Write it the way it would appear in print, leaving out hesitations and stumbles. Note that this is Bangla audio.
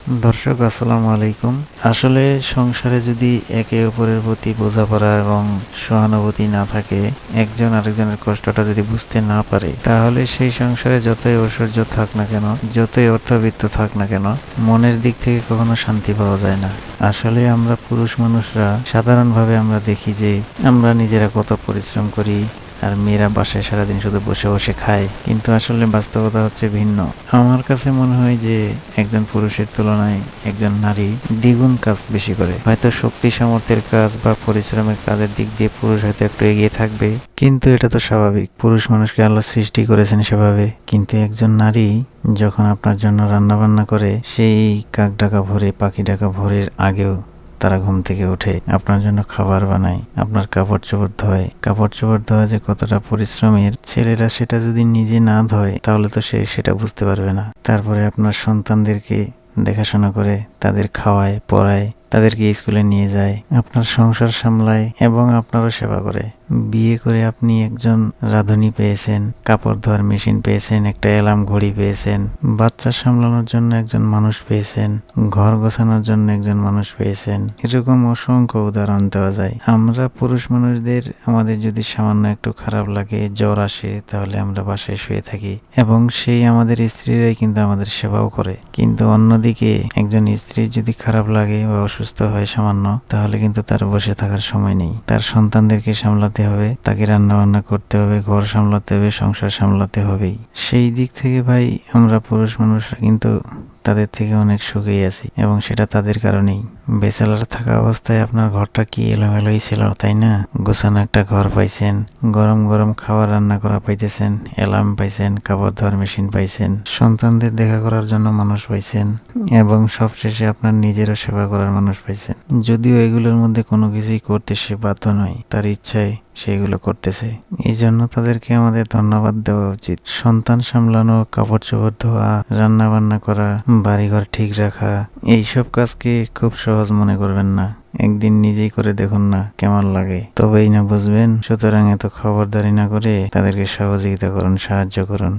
দর্শক আসসালামু আলাইকুম। আসলে সংসারে যদি একে অপরের প্রতি বোঝাপড়া এবং সহানুভূতি না থাকে, একজন আরেকজনের কষ্টটা যদি বুঝতে না পারে, তাহলে সেই সংসারে যতই ঐশ্বর্য থাক না কেন, যতই অর্থবিত্ত থাক না কেন, মনের দিক থেকে কখনো শান্তি পাওয়া যায় না। আসলে আমরা পুরুষ মানুষরা সাধারণভাবে আমরা দেখি যে আমরা নিজেরা কত পরিশ্রম করি, আর মেয়েরা বাসায় সারাদিন শুধু বসে বসে খায়, কিন্তু আসলে বাস্তবতা হচ্ছে ভিন্ন। আমার কাছে মনে হয় যে একজন পুরুষের তুলনায় একজন নারী দ্বিগুণ কাজ বেশি করে। হয়তো শক্তি সামর্থ্যের কাজ বা পরিশ্রমের কাজের দিক দিয়ে পুরুষ হয়তো একটু এগিয়ে থাকবে, কিন্তু এটা তো স্বাভাবিক। পুরুষ মানুষকে আল্লাহ সৃষ্টি করেছেন সেভাবে। কিন্তু একজন নারী যখন আপনার জন্য রান্না বান্না করে, সেই কাক ডাকা ভোরে, পাখি ডাকা ভোরের আগেও তারা ঘুম থেকে উঠে আপনার জন্য খাবার বানায়, আপনার কাপড় চোপড় ধোয়। কাপড় চোপড় ধোয়া যে কতটা পরিশ্রমের, ছেলেরা সেটা যদি নিজে না ধোয় তাহলে তো সে সেটা বুঝতে পারবে না। তারপরে আপনার সন্তানদেরকে দেখাশোনা করে, তাদের খাওয়ায়, পড়ায়, তাদেরকে স্কুলে নিয়ে যায়, আপনার সংসার সামলায় এবং আপনারও সেবা করে। বিয়ে করে আপনি একজন রাঁধুনি পেয়েছেন, কাপড় ধোয়ার মেশিন পেয়েছেন, একটা অ্যালার্ম ঘড়ি পেয়েছেন, বাচ্চা সামলানোর জন্য একজন মানুষ পেয়েছেন, ঘর গোছানোর জন্য একজন মানুষ পেয়েছেন। এরকম অসংখ্য উদাহরণ দেওয়া যায়। আমরা পুরুষ মানুষদের আমাদের যদি সামান্য একটু খারাপ লাগে, জ্বর আসে, তাহলে আমরা বাসায় শুয়ে থাকি এবং সেই আমাদের স্ত্রীরাই কিন্তু আমাদের সেবাও করে। কিন্তু অন্যদিকে একজন স্ত্রীর যদি খারাপ লাগে বা অসুস্থ হয় সামান্য, তাহলে কিন্তু তার বসে থাকার সময় নেই। তার সন্তানদেরকে সামলাতে হবে, তাকে রান্না বান্না করতে হবে, ঘর সামলাতে হবে, সংসার সামলাতে হবেই। সেই দিক থেকে ভাই আমরা পুরুষ মানুষরা কিন্তু তাদের থেকে অনেক সুখেই আছি, এবং সেটা তাদের কারণেই। ব্যাচেলার থাকা অবস্থায় আপনার ঘরটা কি এলোমেলোই ছিল, তাই না? গোছানো একটা ঘর পাইছেন, গরম গরম খাবার রান্না করা পাইতেছেন, অ্যালার্ম পাইছেন, কাপড় ধোয়ার মেশিন পাইছেন, সন্তানদের দেখা করার জন্য মানুষ পাইছেন, এবং সবশেষে আপনার নিজেরও সেবা করার মানুষ পাইছেন। যদিও এগুলোর মধ্যে কোনো কিছুই করতে সে বাধ্য নয়, তার ইচ্ছায় সেগুলো করতেছে। এই জন্য তাদেরকে আমাদের ধন্যবাদ দেওয়া উচিত। সন্তান সামলানো, কাপড় চোপড় ধোয়া, রান্না বান্না করা, বাড়িঘর ঠিক রাখা, এইসব কাজকে খুব সহজ মনে করবেন না। একদিন নিজেই করে দেখুন না কেমন লাগে, তবেই না বুঝবেন। সুতরাং এত খবরদারি না করে তাদেরকে সহযোগিতা করুন, সাহায্য করুন।